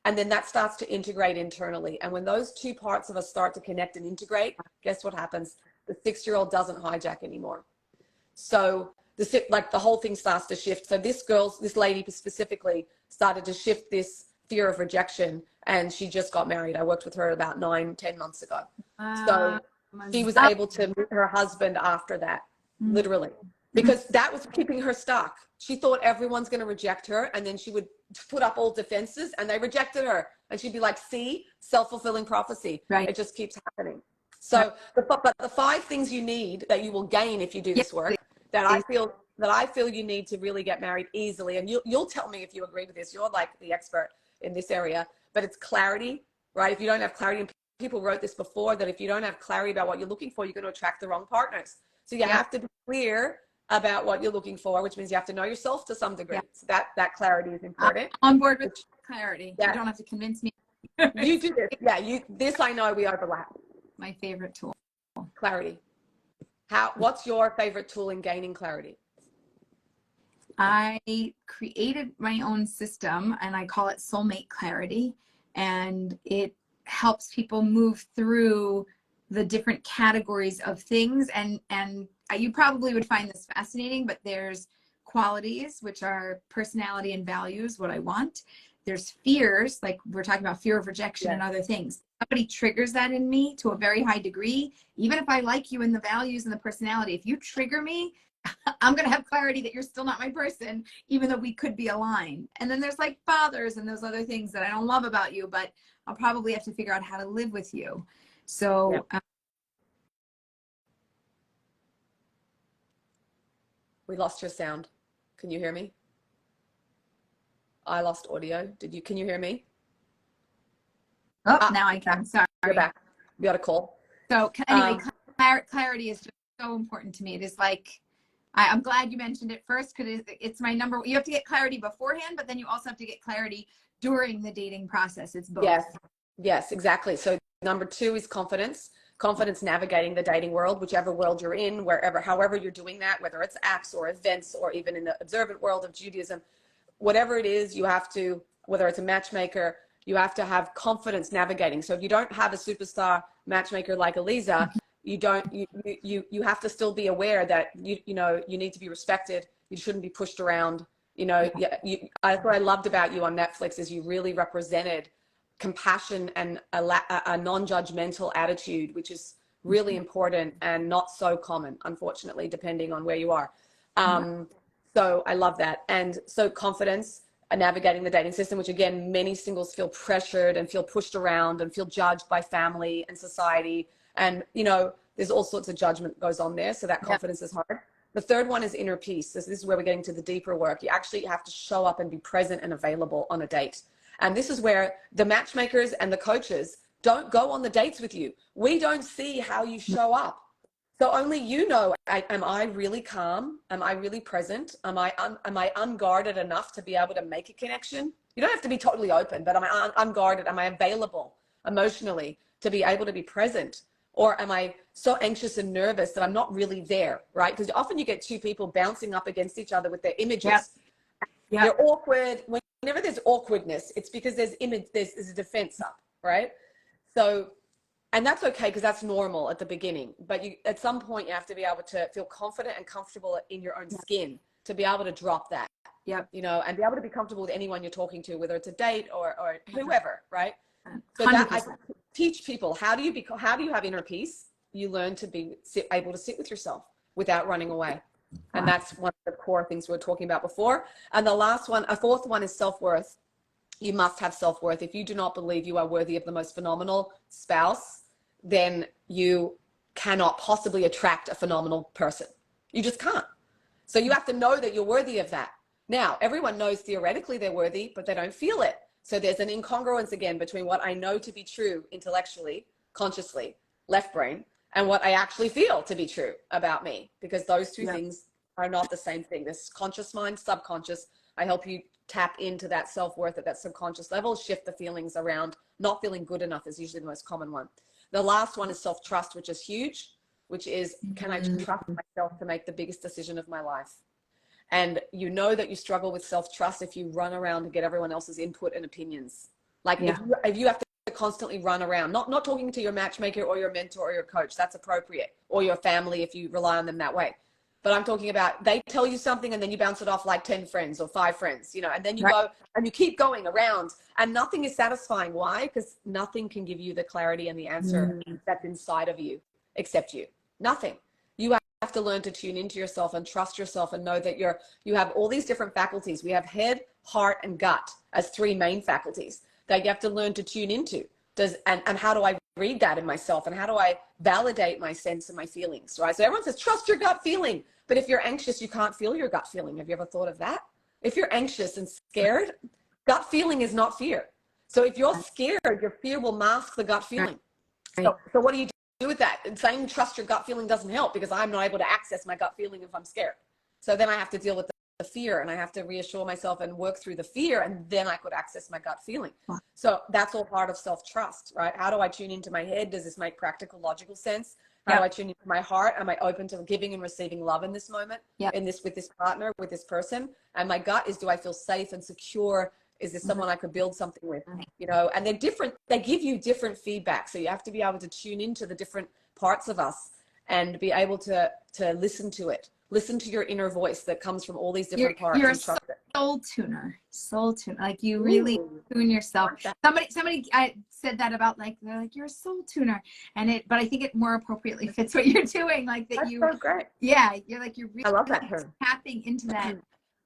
and then that starts to integrate internally. And when those 2 parts of us start to connect and integrate, guess what happens? The 6-year-old doesn't hijack anymore. So the whole thing starts to shift. So this lady specifically started to shift this fear of rejection, and she just got married. I worked with her about 9-10 months ago. So she was able to meet her husband after that, literally, because that was keeping her stuck. She thought everyone's going to reject her, and then she would put up all defenses, and they rejected her, and she'd be like, see, self-fulfilling prophecy. Right. It just keeps happening. So, but the 5 things you need that you will gain if you do this work, that I feel you need to really get married easily, and you'll tell me if you agree with this. You're like the expert in this area, but it's clarity, right? If you don't have clarity, and people wrote this before, that if you don't have clarity about what you're looking for, you're going to attract the wrong partners. So you have to be clear about what you're looking for, which means you have to know yourself to some degree. So that clarity is important. I'm on board with clarity. You don't have to convince me. You do this. Yeah, this I know we overlap. My favorite tool. Clarity. What's your favorite tool in gaining clarity? I created my own system, and I call it soulmate clarity, and it helps people move through the different categories of things, and you probably would find this fascinating, but there's qualities, which are personality and values, what I want. There's fears, like we're talking about fear of rejection and other things. Somebody triggers that in me to a very high degree. Even if I like you in the values and the personality, if you trigger me, I'm going to have clarity that you're still not my person, even though we could be aligned. And then there's like fathers and those other things that I don't love about you, but I'll probably have to figure out how to live with you. So we lost your sound. Can you hear me? I lost audio. Can you hear me? Oh, now I can. Sorry. You're back. You got a call. So anyway, clarity is just so important to me. It is like, I'm glad you mentioned it first, because it's my number. You have to get clarity beforehand, but then you also have to get clarity during the dating process. It's both. Yes, exactly. So number 2 is confidence. Confidence navigating the dating world, whichever world you're in, however you're doing that, whether it's apps or events or even in the observant world of Judaism, whatever it is, you have to, whether it's a matchmaker, you have to have confidence navigating. So if you don't have a superstar matchmaker like Aleeza, you have to still be aware that you need to be respected. You shouldn't be pushed around. What I loved about you on Netflix is you really represented compassion and a non-judgmental attitude, which is really important and not so common, unfortunately, depending on where you are. So I love that. And so confidence, navigating the dating system, which again, many singles feel pressured and feel pushed around and feel judged by family and society. And, there's all sorts of judgment goes on there. So that confidence is hard. The third one is inner peace. This is where we're getting to the deeper work. You actually have to show up and be present and available on a date. And this is where the matchmakers and the coaches don't go on the dates with you. We don't see how you show up. So only am I really calm? Am I really present? Am I unguarded enough to be able to make a connection? You don't have to be totally open, but am I unguarded? Am I available emotionally to be able to be present? Or am I so anxious and nervous that I'm not really there, right? Because often you get 2 people bouncing up against each other with their images. They're awkward. Whenever there's awkwardness, it's because there's a defense up, right? So, and that's okay, because that's normal at the beginning. But at some point, you have to be able to feel confident and comfortable in your own skin to be able to drop that. And be able to be comfortable with anyone you're talking to, whether it's a date or whoever, right? So that I teach people, how do you have inner peace? You learn to be able to sit with yourself without running away. And that's one of the core things we were talking about before. And a fourth one is self-worth. You must have self-worth. If you do not believe you are worthy of the most phenomenal spouse, then you cannot possibly attract a phenomenal person. You just can't. So you have to know that you're worthy of that. Now, everyone knows theoretically they're worthy, but they don't feel it. So there's an incongruence again between what I know to be true intellectually, consciously, left brain, and what I actually feel to be true about me, because those 2 things are not the same thing. This conscious mind, subconscious. I help you tap into that self-worth at that subconscious level, shift the feelings around. Not feeling good enough is usually the most common one. The last one is self-trust, which is huge, which is, can I trust myself to make the biggest decision of my life? And that you struggle with self-trust if you run around to get everyone else's input and opinions. Like if you have to constantly run around, not talking to your matchmaker or your mentor or your coach, that's appropriate, or your family if you rely on them that way. But I'm talking about, they tell you something and then you bounce it off like 10 friends or 5 friends, and then you go and you keep going around and nothing is satisfying. Why? Because nothing can give you the clarity and the answer that's inside of you. except you? Nothing. You have to learn to tune into yourself and trust yourself and know that you have all these different faculties. We have head, heart, and gut as three main faculties that you have to learn to tune into. And how do I read that in myself, and how do I validate my sense and my feelings, right? So everyone says trust your gut feeling, but if you're anxious, you can't feel your gut feeling. Have you ever thought of that? If you're anxious and scared, gut feeling is not fear. So if you're scared, your fear will mask the gut feeling. So what do you do with that? And saying trust your gut feeling doesn't help, because I'm not able to access my gut feeling if I'm scared. So then I have to deal with the fear, and I have to reassure myself and work through the fear, and then I could access my gut feeling. So that's all part of self-trust, right? How do I tune into my head? Does this make practical, logical sense? How do I tune into my heart? Am I open to giving and receiving love in this moment, with this partner, with this person? And my gut is, do I feel safe and secure? Is this someone I could build something with? You know, and they're different. They give you different feedback. So you have to be able to tune into the different parts of us and be able to listen to it. Listen to your inner voice that comes from all these different parts. You're a soul tuner. Like you really tune yourself. Somebody I said that about, like, they're like, you're a soul tuner, but I think it more appropriately fits what you're doing. Like that. That's so great. Yeah, you're really, I love that term. Tapping into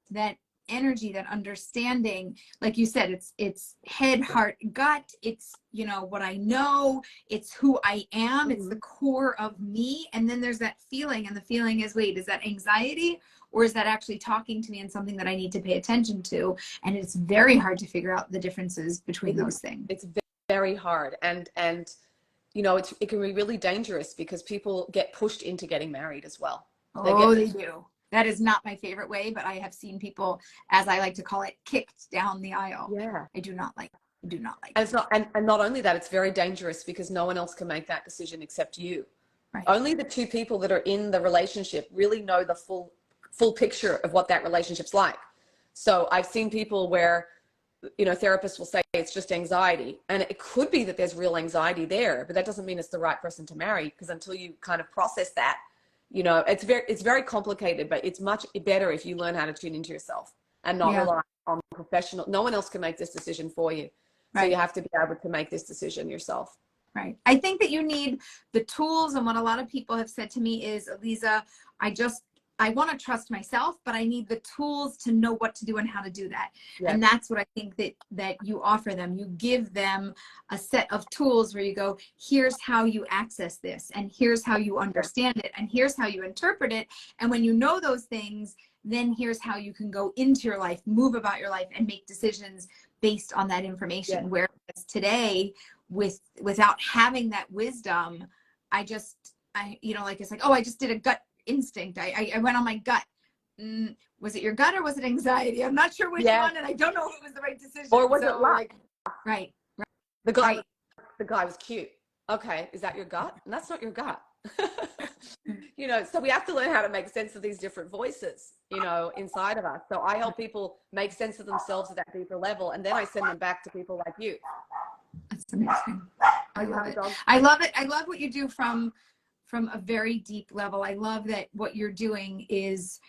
that energy, that understanding. Like you said, it's head, heart, gut. It's, you know, what I know, it's who I am, it's the core of me. And then there's that feeling, and the feeling is, wait, is that anxiety, or is that actually talking to me and something that I need to pay attention to? And it's very hard to figure out the differences between those things. It's very hard. And you know, it can be really dangerous, because people get pushed into getting married as well. They do. That is not my favorite way, but I have seen people, as I like to call it, kicked down the aisle. Yeah. I do not like it. And it's not, and not only that, it's very dangerous, because no one else can make that decision except you. Right. Only the two people that are in the relationship really know the full picture of what that relationship's like. So I've seen people where, you know, therapists will say it's just anxiety, and it could be that there's real anxiety there, but that doesn't mean it's the right person to marry, because until you kind of process that, you know, it's very complicated. But it's much better if you learn how to tune into yourself and not rely on professional. No one else can make this decision for you. Right. So you have to be able to make this decision yourself. Right. I think that you need the tools. And what a lot of people have said to me is, Aleeza, I want to trust myself, but I need the tools to know what to do and how to do that. Yes. And that's what I think that you offer them. You give them a set of tools where you go, here's how you access this, and here's how you understand it, and here's how you interpret it. And when you know those things, then here's how you can go into your life, move about your life, and make decisions based on that information. Yes. Whereas today, without having that wisdom, you know, like, it's like, oh, I just did a gut instinct. I went on my gut. Was it your gut or was it anxiety? I'm not sure which one, and I don't know if it was the right decision. Or was it luck? Right. The guy was cute. Okay, is that your gut? And that's not your gut. You know, so we have to learn how to make sense of these different voices, you know, inside of us. So I help people make sense of themselves at that deeper level, and then I send them back to people like you. That's amazing. I love it. I love it. I love what you do from a very deep level. I love that what you're doing is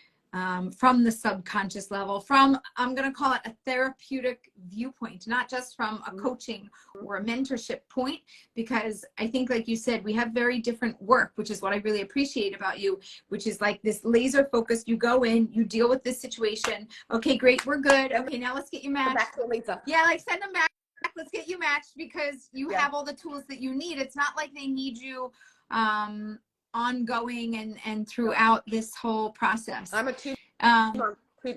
from the subconscious level, I'm going to call it a therapeutic viewpoint, not just from a coaching or a mentorship point, because I think, like you said, we have very different work, which is what I really appreciate about you, which is like this laser focused. You go in, you deal with this situation. Okay, great. We're good. Okay, now let's get you matched. Back to Aleeza. Yeah, like send them back. Let's get you matched, because you have all the tools that you need. It's not like they need you ongoing and throughout this whole process. I'm a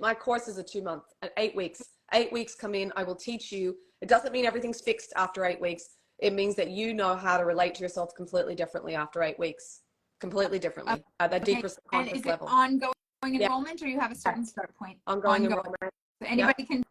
my course is a 2-month, 8 weeks. 8 weeks come in, I will teach you. It doesn't mean everything's fixed after 8 weeks. It means that you know how to relate to yourself completely differently after 8 weeks. Completely differently at that deeper subconscious level. And is it ongoing enrollment, or you have a certain start point? Ongoing enrollment. So anybody can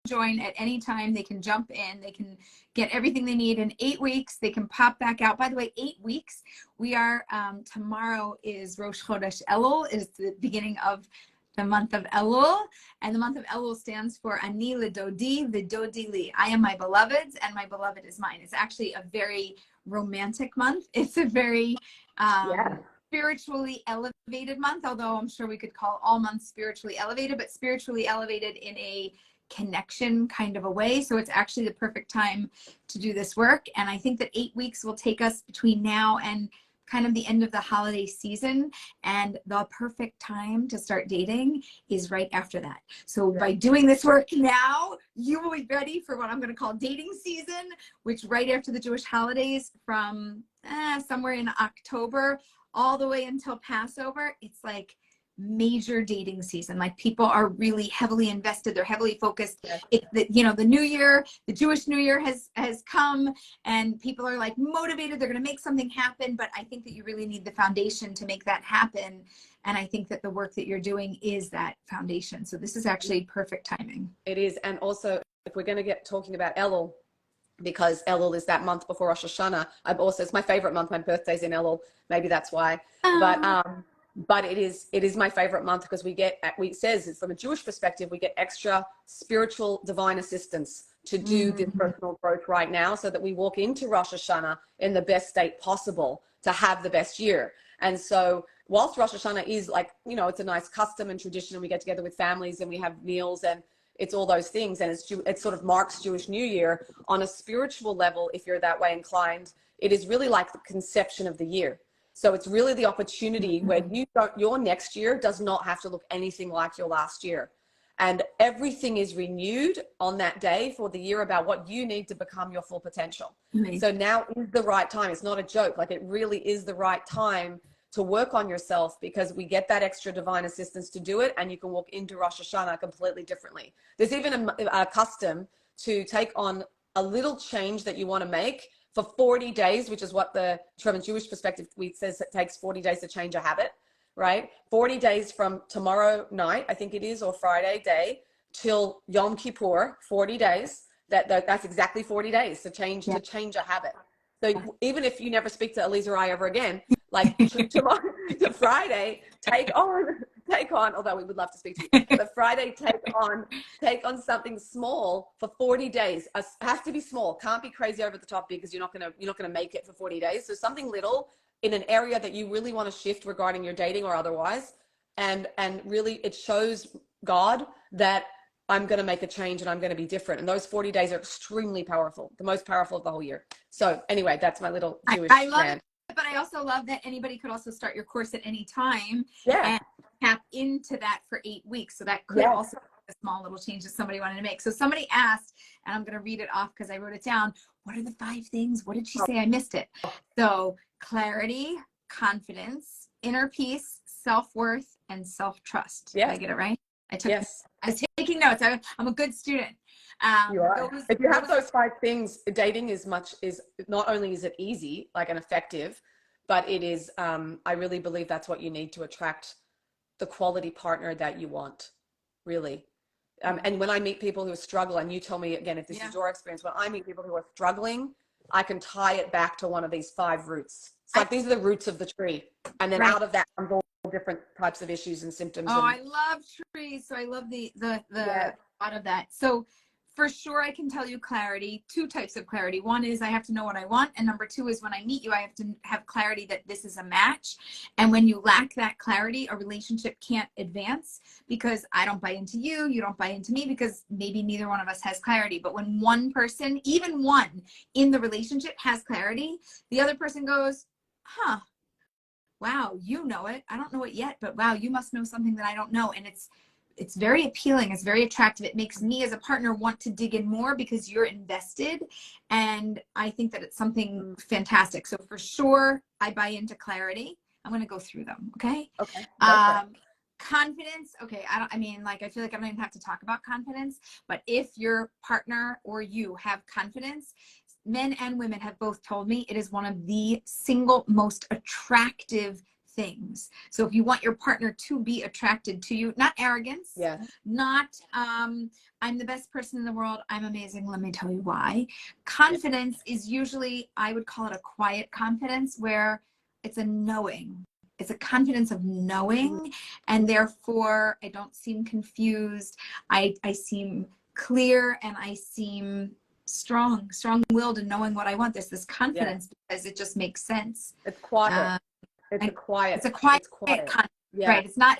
join at any time. They can jump in, they can get everything they need in 8 weeks. They can pop back out. By the way, 8 weeks. We are tomorrow is Rosh Chodesh Elul, is the beginning of the month of Elul, and the month of Elul stands for Ani Lidodi Vidodi Li. I am my beloved's, and my beloved is mine. It's actually a very romantic month. It's a very spiritually elevated month, although I'm sure we could call all months spiritually elevated, but spiritually elevated in a connection kind of a way. So it's actually the perfect time to do this work. And I think that 8 weeks will take us between now and kind of the end of the holiday season, and the perfect time to start dating is right after that. So by doing this work now, you will be ready for what I'm going to call dating season, which right after the Jewish holidays from somewhere in October all the way until Passover, it's like major dating season. Like people are really heavily invested, they're heavily focused. The new year, the Jewish New Year has come, and people are like motivated, they're going to make something happen. But I think that you really need the foundation to make that happen, and I think that the work that you're doing is that foundation. So this is actually perfect timing. It is. And also, if we're going to get talking about Elul, because Elul is that month before Rosh Hashanah, it's my favorite month. My birthday's in Elul, maybe that's why. But it is my favorite month because it says from a Jewish perspective, we get extra spiritual divine assistance to do this personal growth right now, so that we walk into Rosh Hashanah in the best state possible to have the best year. And so whilst Rosh Hashanah is like, it's a nice custom and tradition, and we get together with families and we have meals and it's all those things, and it sort of marks Jewish New Year on a spiritual level. If you're that way inclined, it is really like the conception of the year. So it's really the opportunity where your next year does not have to look anything like your last year. And everything is renewed on that day for the year about what you need to become your full potential. Amazing. So now is the right time. It's not a joke. Like, it really is the right time to work on yourself, because we get that extra divine assistance to do it, and you can walk into Rosh Hashanah completely differently. There's even a custom to take on a little change that you want to make for 40 days, which is what from a Jewish perspective, it says it takes 40 days to change a habit, right? 40 days from tomorrow night, I think it is, or Friday day, till Yom Kippur, 40 days. That's exactly 40 days to change a habit. So even if you never speak to Aleeza or I ever again, like tomorrow to Friday, take on, although we would love to speak to you, but Friday, take on something small for 40 days. It has to be small. Can't be crazy over the top, because you're not gonna make it for 40 days. So something little in an area that you really want to shift regarding your dating or otherwise. And really it shows God that I'm going to make a change and I'm going to be different. And those 40 days are extremely powerful, the most powerful of the whole year. So anyway, that's my little Jewish I love rant. it, but I also love that anybody could also start your course at any time and tap into that for 8 weeks. So that could also be a small little change that somebody wanted to make. So somebody asked, and I'm going to read it off because I wrote it down. What are the 5 things? What did she say? I missed it. So clarity, confidence, inner peace, self-worth, and self-trust. Did I get it right? I was taking notes. I'm a good student. You are. If you have those 5 things, dating is not only is it easy, like, and effective, but it is, I really believe that's what you need to attract the quality partner that you want, really. And when I meet people who struggle, and you tell me again, if this is your experience, when I meet people who are struggling, I can tie it back to one of these 5 roots. It's like, these are the roots of the tree. And then out of that comes all different types of issues and symptoms. I love trees. So I love the thought of that. So for sure, I can tell you clarity, 2 types of clarity. One is I have to know what I want. And number 2 is when I meet you, I have to have clarity that this is a match. And when you lack that clarity, a relationship can't advance, because I don't buy into you, you don't buy into me, because maybe neither one of us has clarity. But when one person, even one in the relationship, has clarity, the other person goes, wow, you know it. I don't know it yet, but wow, you must know something that I don't know. And it's very appealing. It's very attractive. It makes me as a partner want to dig in more, because you're invested. And I think that it's something fantastic. So for sure, I buy into clarity. I'm going to go through them. Okay. Confidence. Okay. I feel like I don't even have to talk about confidence, but if your partner or you have confidence, men and women have both told me it is one of the single most attractive things. So if you want your partner to be attracted to you, not arrogance, not I'm the best person in the world, I'm amazing, let me tell you why. Confidence is usually, I would call it a quiet confidence, where it's a knowing. It's a confidence of knowing, and therefore I don't seem confused. I seem clear, and I seem strong-willed in knowing what I want. There's this confidence because it just makes sense. It's quiet. It's a quiet confidence, right? It's not,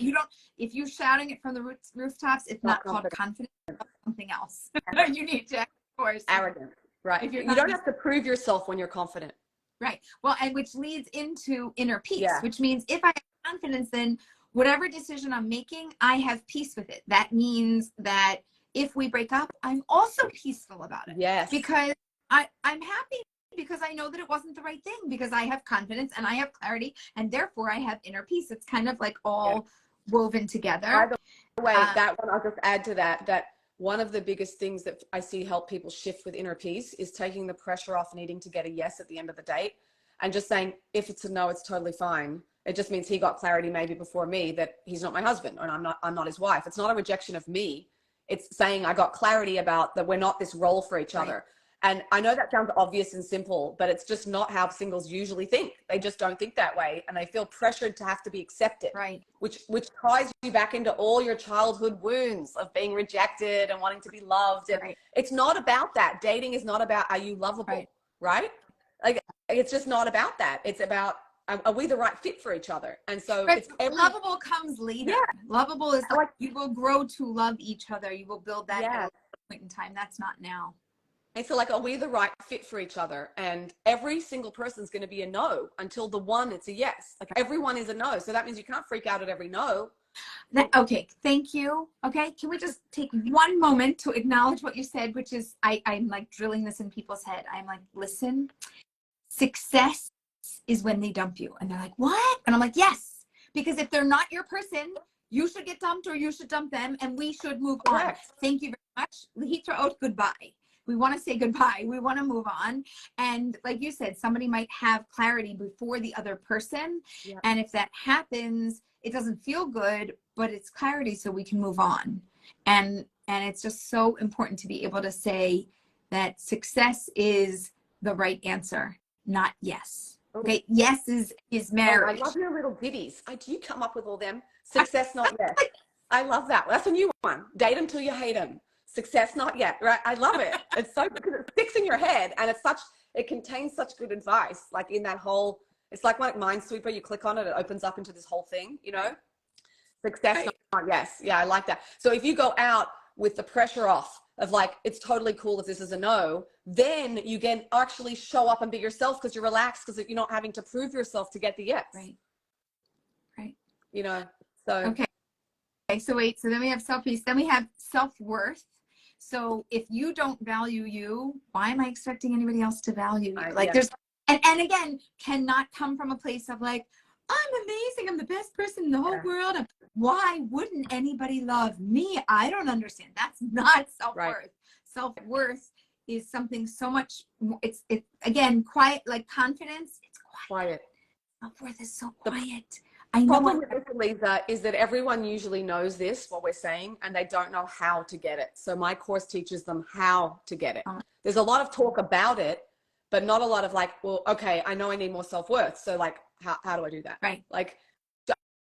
if you're shouting it from the rooftops, it's not called confidence, it's something else. You need to, of course. Arrogant, right? You don't have to prove yourself when you're confident. Right. Well, and which leads into inner peace, Yeah. which means if I have confidence, then whatever decision I'm making, I have peace with it. That means that if we break up, I'm also peaceful about it. Yes. Because I'm happy because I know that it wasn't the right thing, because I have confidence and I have clarity, and therefore I have inner peace. It's kind of like all woven together. By the way, that one, I'll just add to that, that one of the biggest things that I see help people shift with inner peace is taking the pressure off needing to get a yes at the end of the date, and just saying, if it's a no, it's totally fine. It just means he got clarity maybe before me that he's not my husband, and I'm not his wife. It's not a rejection of me. It's saying I got clarity about that we're not this role for each other. And I know that sounds obvious and simple, but it's just not how singles usually think. They just don't think that way, and they feel pressured to have to be accepted, which ties you back into all your childhood wounds of being rejected and wanting to be loved. And it's not about that. Dating is not about, are you lovable, right? Like, it's just not about that. It's about, are we the right fit for each other? And so it's lovable comes later. Lovable is like you will grow to love each other. You will build that at a point in time. That's not now. And so, like, are we the right fit for each other? And every single person's going to be a no until the one it's a yes. Like, everyone is a no. So that means you can't freak out at every no. Okay, thank you. Okay, can we just take one moment to acknowledge what you said, which is, I'm like drilling this in people's head. I'm like, listen, success is when they dump you. And they're like, what? And I'm like, yes, because if they're not your person, you should get dumped or you should dump them, and we should move on. Thank you very much. Lihitra, goodbye. We want to say goodbye. We want to move on. And like you said, somebody might have clarity before the other person. And if that happens, it doesn't feel good, but it's clarity so we can move on. And it's just so important to be able to say that success is the right answer, not yes. Okay, yes is marriage. I love your little ditties. Do you come up with all them? Success, not yes. I love that. That's a new one. Date until you hate them. Success, not yet, right? I love it. It's so, because it sticks in your head, and it contains such good advice. Like, in that whole, it's like Minesweeper, you click on it, it opens up into this whole thing, you know? Success, not yes. Yeah, I like that. So if you go out with the pressure off of like, it's totally cool if this is a no, then you can actually show up and be yourself because you're relaxed, because you're not having to prove yourself to get the yes. Right. You know, so. Okay, so wait, so then we have self-peace, then we have self-worth. So if you don't value you, why am I expecting anybody else to value you? Like, there's, and again, cannot come from a place of like, I'm amazing, I'm the best person in the whole world. Why wouldn't anybody love me? I don't understand. That's not self-worth. Self-worth is something so much more, it's again, quiet, like confidence, it's quiet. Self-worth is so quiet. The problem with this, Aleeza, is that everyone usually knows this, what we're saying, and they don't know how to get it. So my course teaches them how to get it. There's a lot of talk about it, but not a lot of like, well, okay, I know I need more self-worth. So like, how do I do that? Like,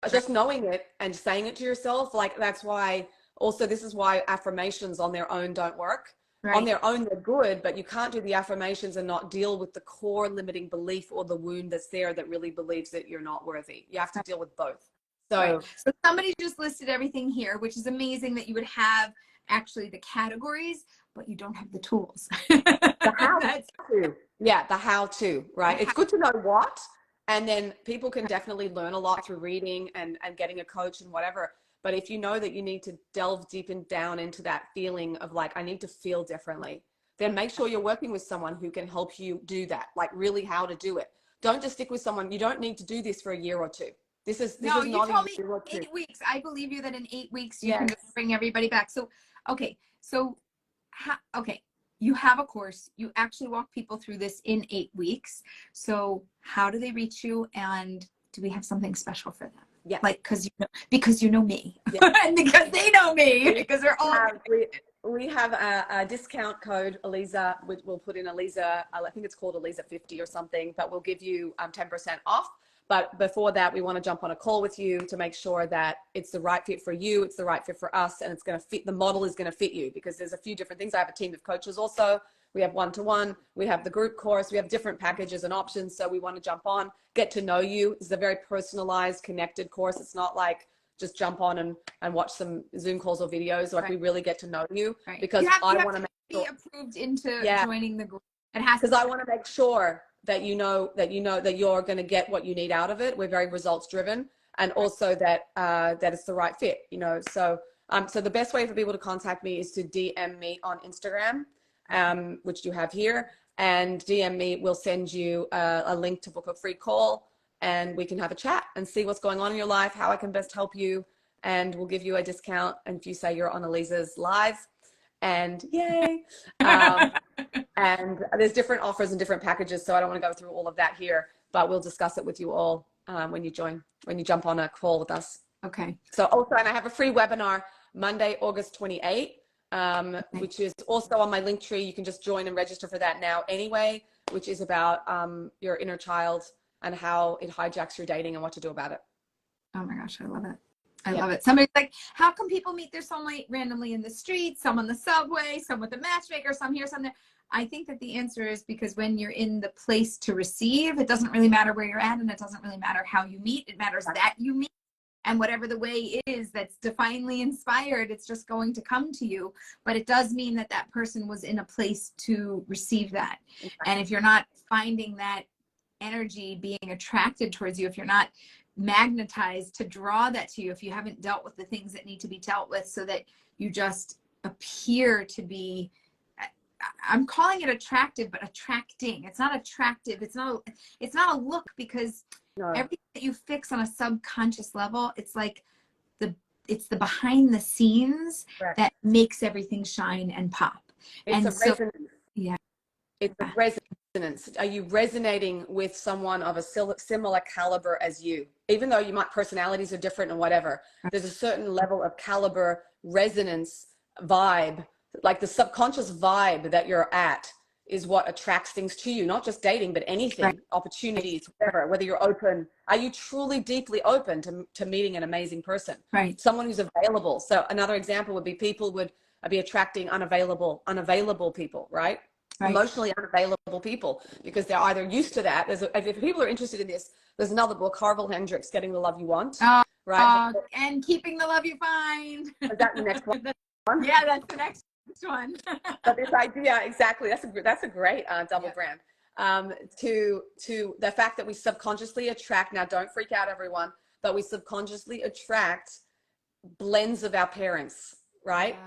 just knowing it and saying it to yourself, like, that's why also, this is why affirmations on their own don't work. On their own, they're good, but you can't do the affirmations and not deal with the core limiting belief or the wound that's there that really believes that you're not worthy. You have to deal with both. So somebody just listed everything here, which is amazing that you would have actually the categories, but you don't have the tools. The how to. Yeah, the how to, right? It's good to know what, and then people can definitely learn a lot through reading and getting a coach and whatever. But if you know that you need to delve deep and down into that feeling of like, I need to feel differently, then make sure you're working with someone who can help you do that, like really how to do it. Don't just stick with someone. You don't need to do this for a year or two. This is not you told me 8 weeks. I believe you that in 8 weeks you can just bring everybody back. So, okay. So, you have a course. You actually walk people through this in 8 weeks. So how do they reach you? And do we have something special for them? Yeah, like because you know me, and because they know me, because we're all. We have a discount code, Aleeza, which we'll put in Aleeza. I think it's called Aleeza 50 or something, but we'll give you 10% off. But before that, we want to jump on a call with you to make sure that it's the right fit for you, it's the right fit for us, and it's going to fit. The model is going to fit you, because there's a few different things. I have a team of coaches also. We have one-to-one, we have the group course, we have different packages and options. So we want to jump on, get to know you. It's a very personalized, connected course. It's not like just jump on and watch some Zoom calls or videos. Like, we really get to know you, because I want to make sure be approved into joining the group. It has, because I want to make sure that that you're going to get what you need out of it. We're very results driven, and also that that it's the right fit, you know. So so the best way for people to contact me is to DM me on Instagram, which you have here, and DM me. We'll send you a link to book a free call, and we can have a chat and see what's going on in your life, how I can best help you, and we'll give you a discount. And if you say you're on Aleeza's live, and yay. And there's different offers and different packages, so I don't want to go through all of that here, but we'll discuss it with you all when you jump on a call with us. Okay. So also, and I have a free webinar Monday, August 28th, which is also on my link tree. You can just join and register for that now anyway, which is about your inner child and how it hijacks your dating and what to do about it. Oh my gosh, I love it. I love it. Somebody's like, how come people meet their soulmate randomly in the street, some on the subway, some with a matchmaker, some here, some there? I think that the answer is because when you're in the place to receive, it doesn't really matter where you're at, and it doesn't really matter how you meet. It matters that you meet, and whatever the way is that's divinely inspired, it's just going to come to you. But it does mean that that person was in a place to receive that. And if you're not finding that energy being attracted towards you, if you're not magnetized to draw that to you, if you haven't dealt with the things that need to be dealt with, so that you just appear to be, I'm calling it attractive, but attracting. It's not attractive. It's not a look, because everything that you fix on a subconscious level, it's like it's the behind the scenes that makes everything shine and pop. It's a resonance. Yeah. It's a resonance. Are you resonating with someone of a similar caliber as you? Even though personalities are different and whatever, there's a certain level of caliber, resonance, vibe, like the subconscious vibe that you're at is what attracts things to you, not just dating, but anything, opportunities, whatever, whether you're open. Are you truly deeply open to meeting an amazing person? Right. Someone who's available. So another example would be people would be attracting unavailable people, right? Emotionally unavailable people, because they're either used to that. If people are interested in this, there's another book, Harville Hendrix, Getting the Love You Want, right? And Keeping the Love You Find. Is that the next one? Yeah, that's the next one. But this idea, exactly, that's a great double brand. To the fact that we subconsciously attract, now don't freak out everyone, but we subconsciously attract blends of our parents, right?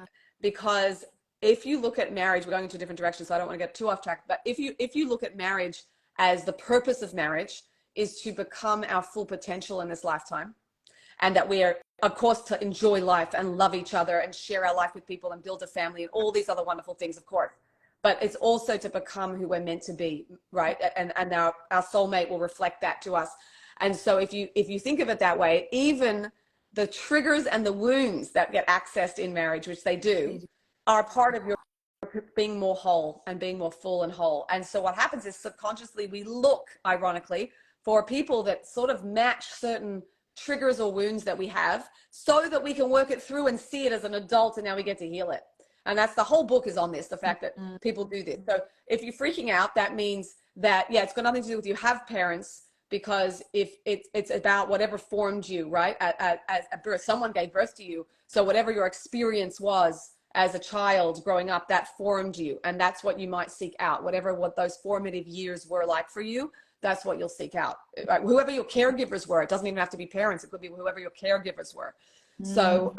Because if you look at marriage, we're going into a different direction, so I don't want to get too off track, but if you look at marriage as the purpose of marriage is to become our full potential in this lifetime, and that we are, of course, to enjoy life and love each other and share our life with people and build a family and all these other wonderful things, of course, but it's also to become who we're meant to be, right? And our soulmate will reflect that to us. And so if you think of it that way, even the triggers and the wounds that get accessed in marriage, which they do, are part of your being more whole and being more full and whole. And so what happens is subconsciously we look, ironically, for people that sort of match certain triggers or wounds that we have, so that we can work it through and see it as an adult, and now we get to heal it. And that's the whole book is on this, the fact that people do this. So if you're freaking out, that means that, it's got nothing to do with you have parents, because if it's about whatever formed you, right? At birth, someone gave birth to you. So whatever your experience was as a child growing up, that formed you. And that's what you might seek out, what those formative years were like for you. That's what you'll seek out. Right? Whoever your caregivers were, it doesn't even have to be parents. It could be whoever your caregivers were. So,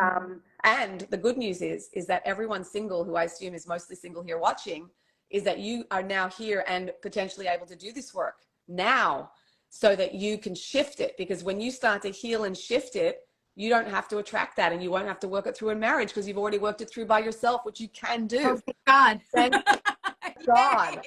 and the good news is that everyone single, who I assume is mostly single here watching, is that you are now here and potentially able to do this work now, so that you can shift it. Because when you start to heal and shift it, you don't have to attract that, and you won't have to work it through in marriage, because you've already worked it through by yourself, which you can do. Oh, thank God. Thank God.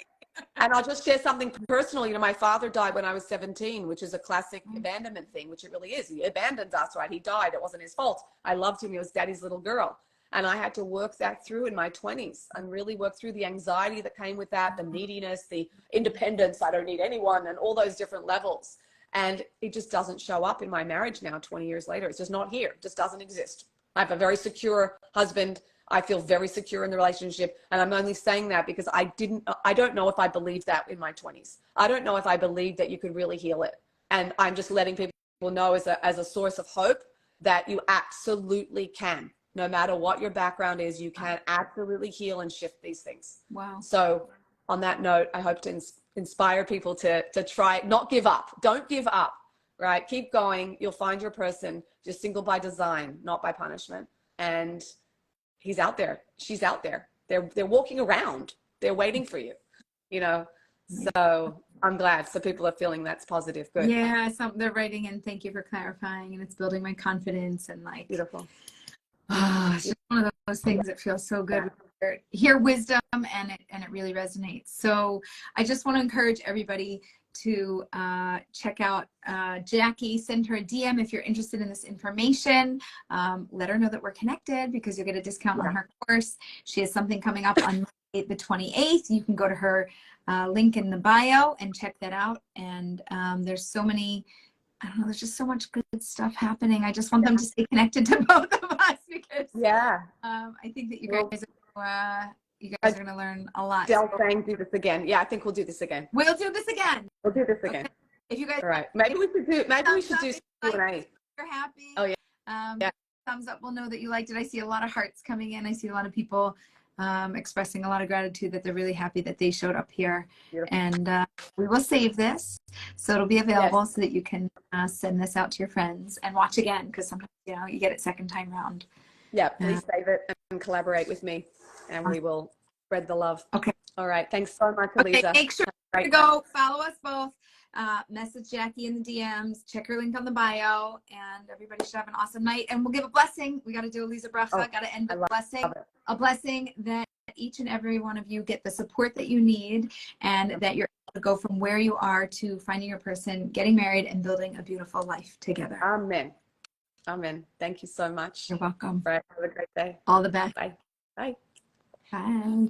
And I'll just share something personal. My father died when I was 17, which is a classic abandonment thing, which it really is. He abandoned us, right? He died. It wasn't his fault. I loved him. He was daddy's little girl. And I had to work that through in my 20s and really work through the anxiety that came with that, the neediness, the independence, I don't need anyone, and all those different levels. And it just doesn't show up in my marriage now, 20 years later. It's just not here. It just doesn't exist. I have a very secure husband. I feel very secure in the relationship. And I'm only saying that because I don't know if I believed that in my 20s. I don't know if I believed that you could really heal it. And I'm just letting people know as a source of hope that you absolutely can. No matter what your background is, you can absolutely heal and shift these things. Wow. So on that note, I hope to inspire people to try, not give up. Don't give up, right? Keep going. You'll find your person. You're single by design, not by punishment. And he's out there. She's out there. They're walking around. They're waiting for you, you know? So I'm glad. So people are feeling that's positive. Good. Yeah, they're writing in, thank you for clarifying, and it's building my confidence, and like, Beautiful. it's just one of those things that feels so good. Hear wisdom, and it really resonates. So I just want to encourage everybody to check out Jackie. Send her a DM if you're interested in this information. Let her know that we're connected, because you'll get a discount on her course. She has something coming up on the 28th. You can go to her link in the bio and check that out. And there's so many, I don't know, there's just so much good stuff happening. I just want them to stay connected to both of us, because I think that you guys are going to learn a lot. Del saying do this again. Yeah, I think we'll do this again. We'll do this again. We'll do this again. Okay. If you guys, all right, maybe we should do Q&A. You're happy. Oh yeah. Thumbs up will know that you liked it. I see a lot of hearts coming in. I see a lot of people expressing a lot of gratitude that they're really happy that they showed up here. Beautiful. And we will save this, so it'll be available so that you can send this out to your friends and watch again, because sometimes, you know, you get it second time round. Yeah, please save it and collaborate with me, and we will spread the love. Okay. All right. Thanks so much, Aleeza. Okay, make sure to go follow us both. Message Jackie in the DMs. Check her link on the bio, and everybody should have an awesome night. And we'll give a blessing. We got to do Aleeza Bracha. Got to end with a blessing. A blessing that each and every one of you get the support that you need, and that you're able to go from where you are to finding your person, getting married, and building a beautiful life together. Amen. Amen. Thank you so much. You're welcome. All right. Have a great day. All the best. Bye. Bye. Bye.